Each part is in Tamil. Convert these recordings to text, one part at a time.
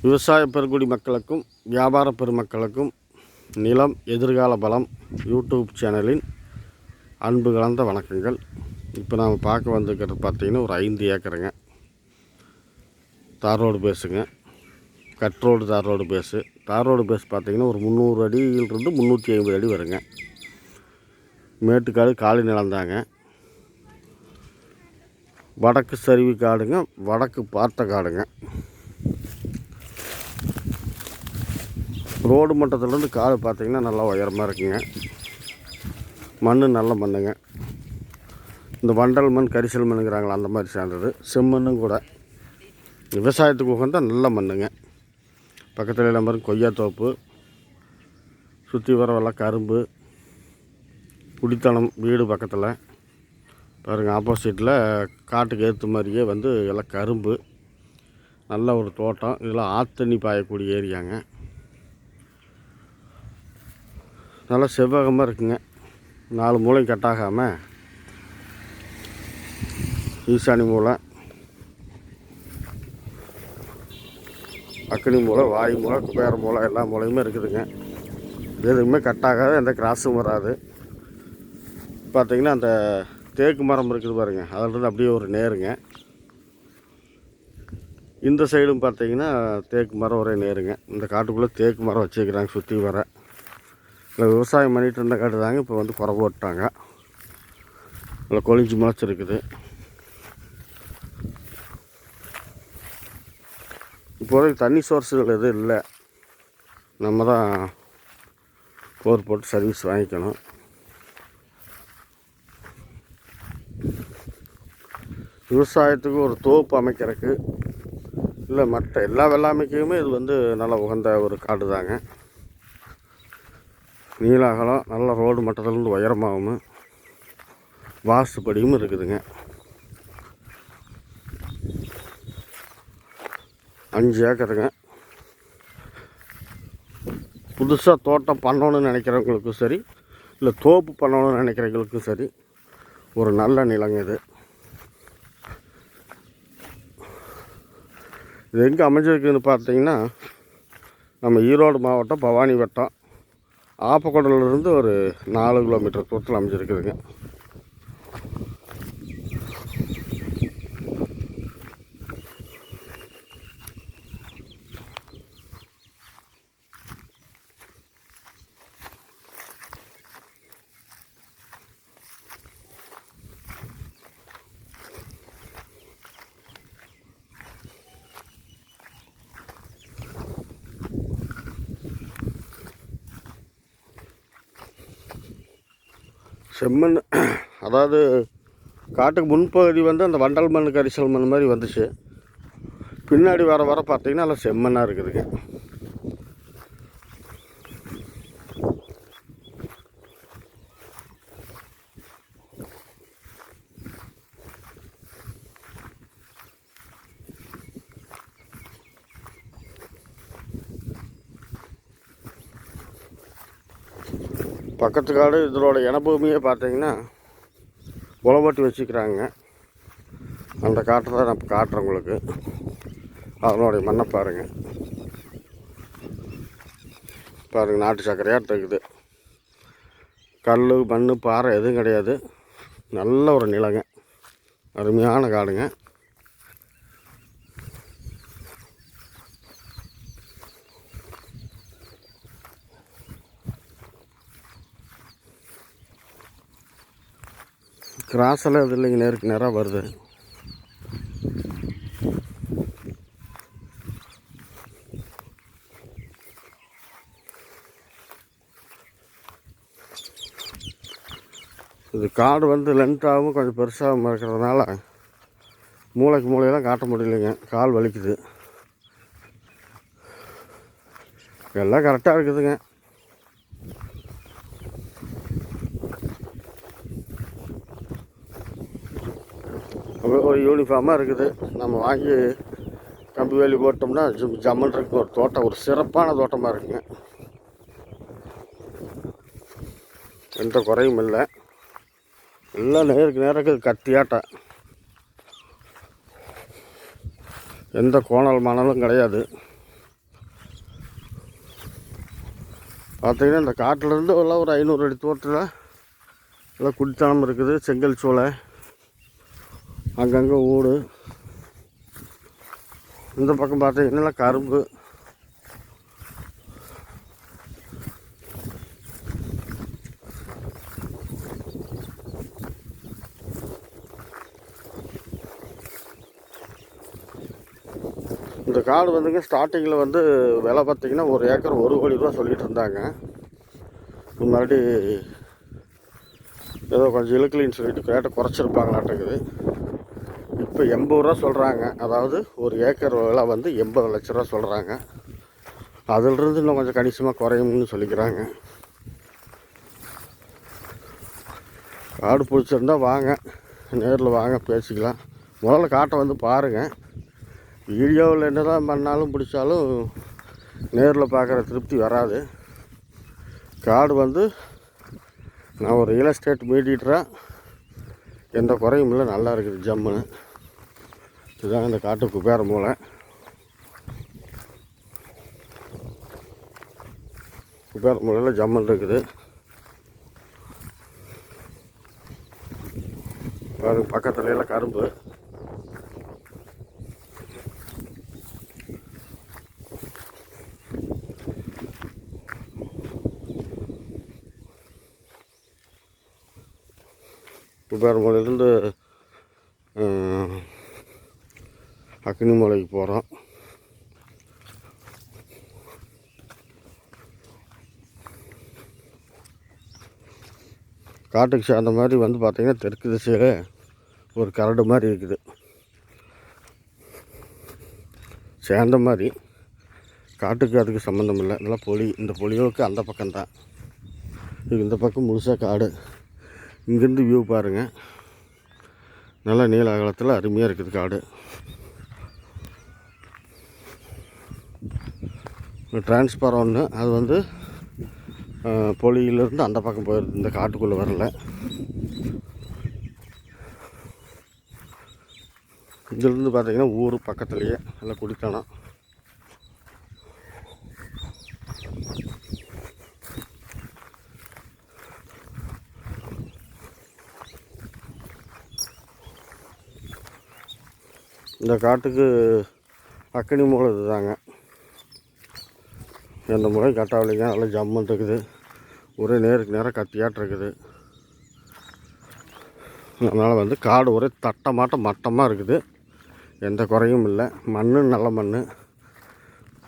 விவசாய பெருங்குடி மக்களுக்கும் வியாபார பெருமக்களுக்கும் நிலம் எதிர்கால பலம் யூடியூப் சேனலின் அன்பு கலந்த வணக்கங்கள். இப்போ நாம் பார்க்க வந்துக்கிறது பார்த்திங்கன்னா ஒரு 5 ஏக்கருங்க. தார் ரோடு பேஸுங்க, கட் ரோடு தார் ரோடு பேஸு. தார் ரோடு பேஸ் பார்த்திங்கன்னா ஒரு 300 அடியிலிருந்து 350 அடி வருங்க. மேட்டுக்காடு காலி நிலந்தாங்க. வடக்கு சரிவு காடுங்க, வடக்கு பார்த்த காடுங்க. ரோடு மட்டத்துலேருந்து காடு பார்த்திங்கன்னா நல்லா உயரமாக இருக்குங்க. மண் நல்ல மண்ணுங்க. இந்த வண்டல் மண் கரிசல் மண்ணுங்கிறாங்களா அந்த மாதிரி சேர்ந்தது. செம்மண்ணும் கூட. விவசாயத்துக்கு உகந்த நல்ல மண்ணுங்க. பக்கத்தில் எல்லாம் பாருங்க கொய்யாத்தோப்பு, சுற்றி வரவெல்லாம் கரும்பு, குடித்தனம் வீடு பக்கத்தில் பாருங்கள். ஆப்போசிட்டில் காட்டுக்கு ஏற்ற மாதிரியே எல்லாம் கரும்பு, நல்ல ஒரு தோட்டம். இதெல்லாம் ஆத்தண்ணி பாயக்கூடிய ஏரியாங்க. நல்லா செவ்வகமாக இருக்குங்க. 4 மூலையும் கட்டாகாமல் ஈசானி மூலை, அக்னி மூலை, வாயு மூலை, குபேர மூலை எல்லா மூலையுமே இருக்குதுங்க. எதுவுமே கட்டாகாது, எந்த கிராஸும் வராது. பார்த்திங்கன்னா அந்த தேக்கு மரம் இருக்குது பாருங்கள், அதிலிருந்து அப்படியே ஒரு நேருங்க. இந்த சைடும் பார்த்திங்கன்னா தேக்கு மரம் ஒரே நேருங்க. இந்த காட்டுக்குள்ளே தேக்கு மரம் வச்சுக்கிறாங்க சுற்றி வர. இல்லை விவசாயம் பண்ணிகிட்டு இருந்த காட்டு தாங்க இப்போ குறை போட்டாங்க. இல்லை கொழிஞ்சு முளைச்சிருக்குது. இப்போதைக்கு தண்ணி சோர்ஸுகள் எதுவும் இல்லை. நம்ம தான் போர் போட்டு சர்வீஸ் வாங்கிக்கணும். விவசாயத்துக்கு ஒரு தோப்பு அமைக்கிறதுக்கு இல்லை மற்ற எல்லா வெள்ளாமைக்குமே இது நல்லா உகந்த ஒரு காடு தாங்க. நீலாகலம் நல்ல ரோடு மட்டத்திலேருந்து உயரமாகவும் வாஸ்துப்படியும் இருக்குதுங்க. 5 ஏக்கருங்க. புதுசாக தோட்டம் பண்ணணும்னு நினைக்கிறவங்களுக்கும் சரி, இல்லை தோப்பு பண்ணணும்னு நினைக்கிறவங்களுக்கும் சரி ஒரு நல்ல நிலங்க இது. இது எங்கே அமைஞ்சிருக்குதுன்னு பார்த்தீங்கன்னா நம்ம ஈரோடு மாவட்டம் பவானி வட்டம் ஆப்பக்குடலிருந்து ஒரு 4 கிலோமீட்டர் தூரத்தில் அமைஞ்சிருக்குதுங்க. செம்மண், அதாவது காட்டுக்கு முன்பகுதி அந்த வண்டல் மண் கரிசல் மண் மாதிரி வந்துச்சு. பின்னாடி வர வர பார்த்திங்கன்னா நல்லா செம்மண்ணாக இருக்குதுங்க. பக்கத்து காடு இதோட இனபூமியே பார்த்தீங்கன்னா உழவட்டி வச்சுக்கிறாங்க. அந்த காட்டை தான் நான் காட்டுறேன் உங்களுக்கு. அதனுடைய மண்ணை பாருங்கள். நாட்டு சர்க்கரையாக இருக்குது. கல் மண் பாறை எதுவும் கிடையாது. நல்ல ஒரு நிலங்க, அருமையான காடுங்க. கிராஸெல்லாம் இது இல்லைங்க, நேருக்கு நேராக வருது. இது காடு லென்த்தாகவும் கொஞ்சம் பெருசாகவும் இருக்கிறதுனால மூளைக்கு மூளையெல்லாம் காட்ட முடியலைங்க. கால் வலிக்குது. எல்லாம் கரெக்டாக இருக்குதுங்க. ஒரு யூனிஃபார்மாக இருக்குது. நம்ம வாங்கி கம்பி வேலி போட்டோம்னா ஜம்மன் இருக்கு. ஒரு தோட்டம், ஒரு சிறப்பான தோட்டமாக இருக்குங்க. எந்த குறையும் இல்லை. எல்லாம் நேருக்கு நேருக்கு கத்தியாட்டம். எந்த கோணல் மணலும் கிடையாது. பார்த்திங்கன்னா இந்த காட்டிலேருந்து எல்லாம் ஒரு 500 அடி தூரத்தில் எல்லாம் குடித்தனம் இருக்குது. செங்கல் சோலை, அங்கங்கே ஊடு. இந்த பக்கம் பார்த்திங்கன்னா கரும்பு. இந்த காடு வந்துங்க ஸ்டார்டிங்கில் வந்து விலை பார்த்திங்கன்னா 1 ஏக்கர் 1 கோடி ரூபா சொல்லிகிட்டு இருந்தாங்க. முன்னாடி ஏதோ கொஞ்சம் இழுக்கலின்னு சொல்லிட்டு ரேட்டை குறைச்சிருப்பாங்களாட்டுக்குது. இப்போ 80 ரூபா சொல்கிறாங்க. அதாவது 1 ஏக்கர் விலை வந்து 80 லட்ச ரூபா சொல்கிறாங்க. அதிலிருந்து இன்னும் கொஞ்சம் கணிசமாக குறையும்னு சொல்லிக்கிறாங்க. காடு பிடிச்சிருந்தா வாங்க, நேரில் வாங்க, பேசிக்கலாம். முதல்ல காட்டை வந்து பாருங்கள். வீடியோவில் என்ன தான் பண்ணாலும் பிடிச்சாலும் நேரில் பார்க்குற திருப்தி வராது. காடு வந்து நான் ஒரு ரியல் எஸ்டேட் மீடியேட்டராக எந்த குறையும் இல்லை, நல்லா இருக்குது ஜம்முன்னு. இதுதான் இந்த காட்டு குபேர மூலை. குபேர மூலையில் ஜம்முன்னு இருக்குது. பக்கத்துலாம் கரும்பு. குபேர மூலையிலேருந்து அக்னி மூலைக்கு போகிறோம். காட்டுக்கு சேர்ந்த மாதிரி வந்து பார்த்திங்கன்னா தெற்கு திசையில் ஒரு கரடு மாதிரி இருக்குது. சேர்ந்த மாதிரி காட்டுக்கு அதுக்கு சம்மந்தம் இல்லை. நல்லா பொலி. இந்த பொலியோவுக்கு அந்த பக்கம்தான். இந்த பக்கம் முழுசாக காடு. இங்கேருந்து வியூ பாருங்கள். நல்லா நீல அகலத்தில் அருமையாக இருக்குது காடு. டிரான்ஸ்பாரம் ஒன்று, அது வந்து பொலியிலேருந்து அந்த பக்கம் போயிடுது. இந்த காட்டுக்குள்ளே வரல. இதிலிருந்து பார்த்திங்கன்னா ஊர் பக்கத்துலேயே நல்லா குடிக்கணும். இந்த காட்டுக்கு அக்னி மூலை இதுதாங்க. எந்த முறை கட்டாவளிங்க நல்லா ஜம்முன்னு இருக்குது. ஒரே நேருக்கு நேரம் கத்தியாட்டு இருக்குது. அதனால் வந்து காடு ஒரே மட்டமாக இருக்குது. எந்த குறையும் இல்லை. மண் நல்ல மண்.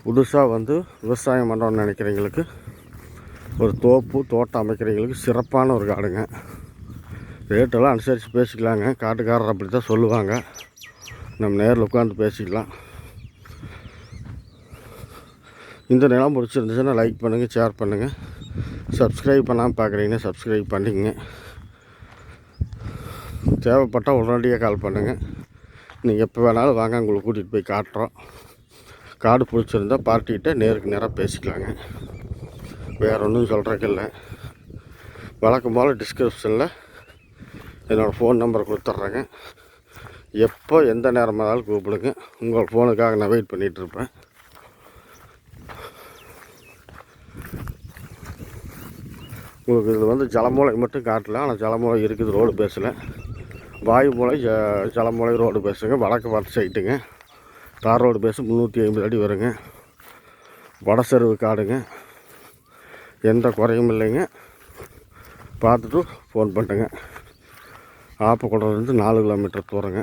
புதுசாக வந்து விவசாயம் பண்ணுறோன்னு நினைக்கிறவங்களுக்கு, ஒரு தோட்டம் அமைக்கிறவங்களுக்கு சிறப்பான ஒரு காடுங்க. ரேட்டெல்லாம் அனுசரித்து பேசிக்கலாங்க. காட்டுக்காரர் அப்படி தான் சொல்லுவாங்க. நம்ம நேரில் உட்காந்து பேசிக்கலாம். இந்த நிலம் பிடிச்சிருந்துச்சுன்னா லைக் பண்ணுங்கள், ஷேர் பண்ணுங்கள். சப்ஸ்கிரைப் பண்ணாமல் பார்க்குறீங்கன்னா சப்ஸ்கிரைப் பண்ணிங்க. தேவைப்பட்டால் உடனடியாக கால் பண்ணுங்கள். நீங்கள் எப்போ வேணாலும் வாங்க, உங்களுக்கு கூட்டிகிட்டு போய் காட்டுறோம். காடு பிடிச்சிருந்தா பார்ட்டிகிட்ட நேருக்கு நேராக பேசிக்கலாங்க. வேறு ஒன்றும் சொல்கிறதுக்கு இல்லை. வழக்கம் போல் டிஸ்கிரிப்ஷனில் என்னோடய ஃபோன் நம்பர் கொடுத்துட்றேங்க. எப்போ எந்த நேரமானாலும் கூப்பிடுங்க. உங்கள் ஃபோனுக்காக நான் வெயிட் பண்ணிகிட்ருப்பேன். உங்களுக்கு இது வந்து ஜலமூலை மட்டும் காட்டல, ஆனால் ஜலமூலை இருக்குது ரோடு பேஸில். வாயு மூலை, ஜலமூலை ரோடு பேஸுங்க. வடக்கு பார்த்து சைட்டுங்க. தார் ரோடு பேஸு 350 அடி வருங்க. வடசெருவு காடுங்க. எந்த குறையும் இல்லைங்க. பார்த்துட்டு ஃபோன் பண்ணுங்க. ஆப்பக்குடலேருந்து 4 கிலோமீட்டர் தூரங்க.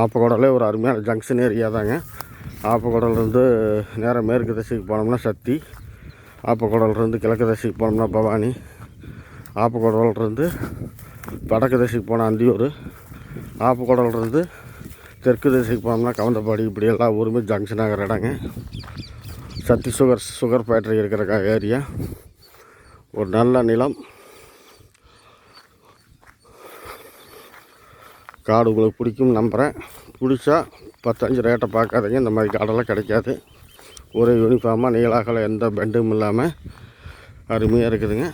ஆப்பக்குடலே ஒரு அருமையான ஜங்ஷன் ஏரியா தாங்க. ஆப்பக்குடலேருந்து நேராக மேற்கு திசைக்கு போனோம்னா சக்தி. ஆப்பக்குடலேருந்து கிழக்கு திசைக்கு போனோம்னா பவானி. ஆப்பக்குடலேருந்து வடக்கு திசைக்கு போனால் அந்தியூர். ஆப்பக்குடலேருந்து தெற்கு திசைக்கு போனோம்னா கவுந்தப்பாடி. இப்படி எல்லா ஊருமே ஜங்ஷன் ஆகிற இடங்க. சக்தி சுகர் ஃபேக்ட்ரி இருக்கிற ஏரியா. ஒரு நல்ல நிலம். காடு உங்களுக்கு பிடிக்கும் நம்புகிறேன். பிடிச்சா 10-5 ரேட்டை பார்க்காதீங்க. இந்த மாதிரி காடெல்லாம் கிடைக்காது. ஒரே யூனிஃபார்மாக நீளாகல எந்த பெண்டும் இல்லாமல் அருமையாக இருக்குதுங்க.